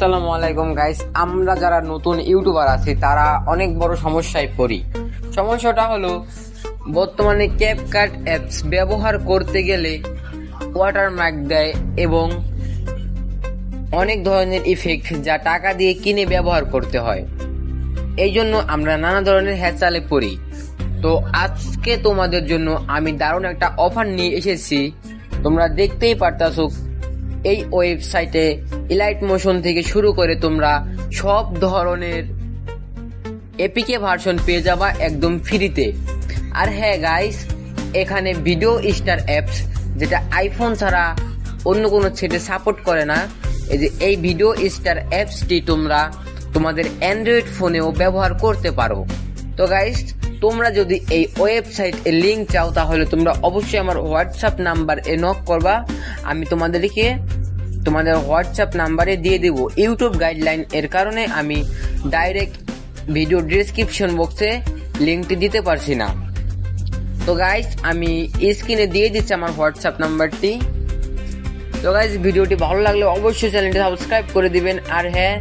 আসসালামু আলাইকুম গাইস। আমরা যারা নতুন ইউটিউবার আছি তারা অনেক বড় সমস্যায় পড়ি। সমস্যাটা হলো বর্তমানে ক্যাপকাট অ্যাপস ব্যবহার করতে গেলে ওয়াটারমার্ক দেয় এবং অনেক ধরনের ইফেক্ট যা টাকা দিয়ে কিনে ব্যবহার করতে হয়। এই জন্য আমরা নানা ধরনের হ্যাচালে পড়ি। তো আজকে তোমাদের জন্য আমি দারুণ একটা অফার নিয়ে এসেছি। তোমরা দেখতেই পারতাছো এই ওয়েবসাইটে ইলাইট মোশন থেকে শুরু করে তোমরা সব ধরনের এপিকে ভার্সন পেয়ে যাবা একদম ফ্রিতে। আর হ্যাঁ গাইস, এখানে ভিডিও স্টার অ্যাপস যেটা আইফোন ছাড়া অন্য কোনো সেটে সাপোর্ট করে না, এই ভিডিও স্টার অ্যাপসটি তোমরা তোমাদের অ্যান্ড্রয়েড ফোনেও ব্যবহার করতে পারো। তো গাইস, তোমরা যদি এই ওয়েবসাইটের লিঙ্ক চাও তাহলে তোমরা অবশ্যই আমার হোয়াটসঅ্যাপ নাম্বারে নক করবা। আমি তোমাদের হোয়াটসঅ্যাপ নাম্বারে দিয়ে দেব। ইউটিউব গাইডলাইন এর কারণে আমি ডাইরেক্ট ভিডিও ডেসক্রিপশন বক্সে লিঙ্কটি দিতে পারছি না। তো গাইস, আমি স্ক্রিনে দিয়ে দিচ্ছি আমার হোয়াটসঅ্যাপ নাম্বারটি। তো গাইস, ভিডিওটি ভালো লাগলে অবশ্যই চ্যানেলটি সাবস্ক্রাইব করে দিবেন। আর হ্যাঁ,